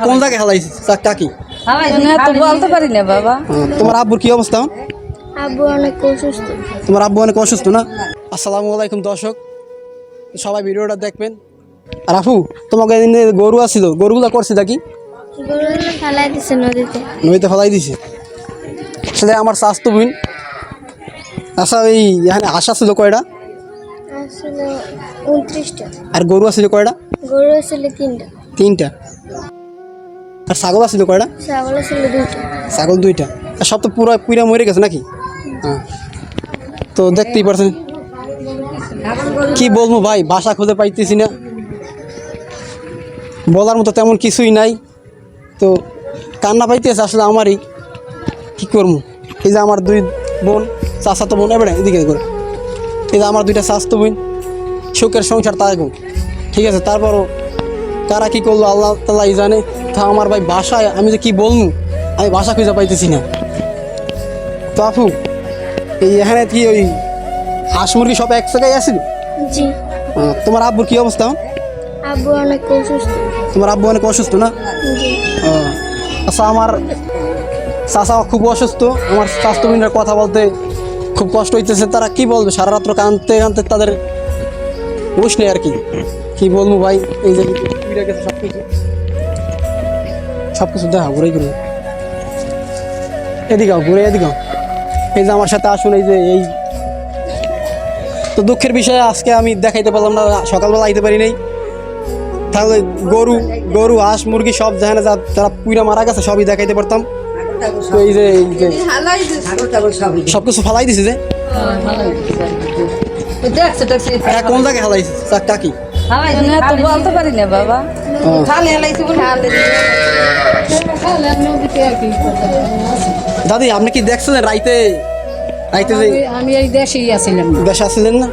কোন জায়গায় হালাইছে কাকি? তো বলতে পারি না বাবা। তোমার আব্বুর কি অবস্থা? আব্বু অনেক অসুস্থ। তোমার আব্বু অনেক অসুস্থ না? আসসালামু আলাইকুম দর্শক, সবাই ভিডিওটা দেখবেন। আর আফু, তোমাকে এদিন গরু আসছিল, গরুগুলো করছে নাকি? গরুগুলো ফেলাই দিছে নদীতে। নদীতে ফেলাই দিছে। আসলে আমার স্বাস্থ্য বোন। আচ্ছা, এই এখানে হাঁস ছিল কয়টা? আসলে 29টা। আর গরু আসছিল কয়টা? গরু ছিল 3টা। 3টা। আর ছাগল আসছিল কয়টা? ছাগল ছিল 2টা। ছাগল 2টা। আর সব তো পুরা মরে গেছে নাকি? হ্যাঁ, তো দেখতেই পারছেন। কি বলবো ভাই, বাসা খুঁজে পাইতেছি না, বলার মতো তেমন কিছুই নাই। তো কান্না পাইতেছে আসলে আমারই, কি করবো। এই যে আমার 2 বোন, চাচাতো বোন, এবারে এদিকে করে, এই যে আমার 2টা চাচাতো বোন, সুখের সংসার তাই গো, ঠিক আছে। তারপরও কারা কি করলো আল্লাহ তাআলাই জানে। তা আমার ভাই বাসায় আমি যে কি বলবো, আমি বাসা খুঁজে পাইতেছি না। তো আপু, এই এখানে কি ওই হাঁস মুরগি সব এক জায়গায় আসছিল? জি। তোমার আব্বুর কি অবস্থা? আব্বু অনেক অসুস্থ। তোমার আব্বু অনেক অসুস্থ না? জি। আচ্ছা, আমার চাচা খুব অসুস্থ। আমার স্বাস্থ্য বোনের কথা বলতে খুব কষ্ট হইতেছে। তারা কি বলবে, সারা রাত্র কাঁদতে কাঁদতে তাদের হুঁশ নেই আর কি। কি বলবো ভাই, এই যে সব কিছু দেখা ঘুরে ঘুরে এদিকেও ঘুরে এদিকেও। এই যে আমার সাথে আসুন, এই যে এই তো দুঃখের বিষয়ে আজকে আমি দেখাইতে পারলাম না, সকালবেলা আইতে পারি নাই। তাহলে গরু হাঁস মুরগি সব যেখানে যারা পুইরা মারা গেছে সবই দেখাইতে পারতাম। তো এই যে সব কিছু ফালাই দিছে যে কোন জায়গায় হালাইছে কাকি? তো বলতে পারি না বাবা। দাদি, আপনি কি দেখছিলেন রাইতে? রাইতে যে আমি এই দেশেই আছিলাম। দেশে আসছিলেন না?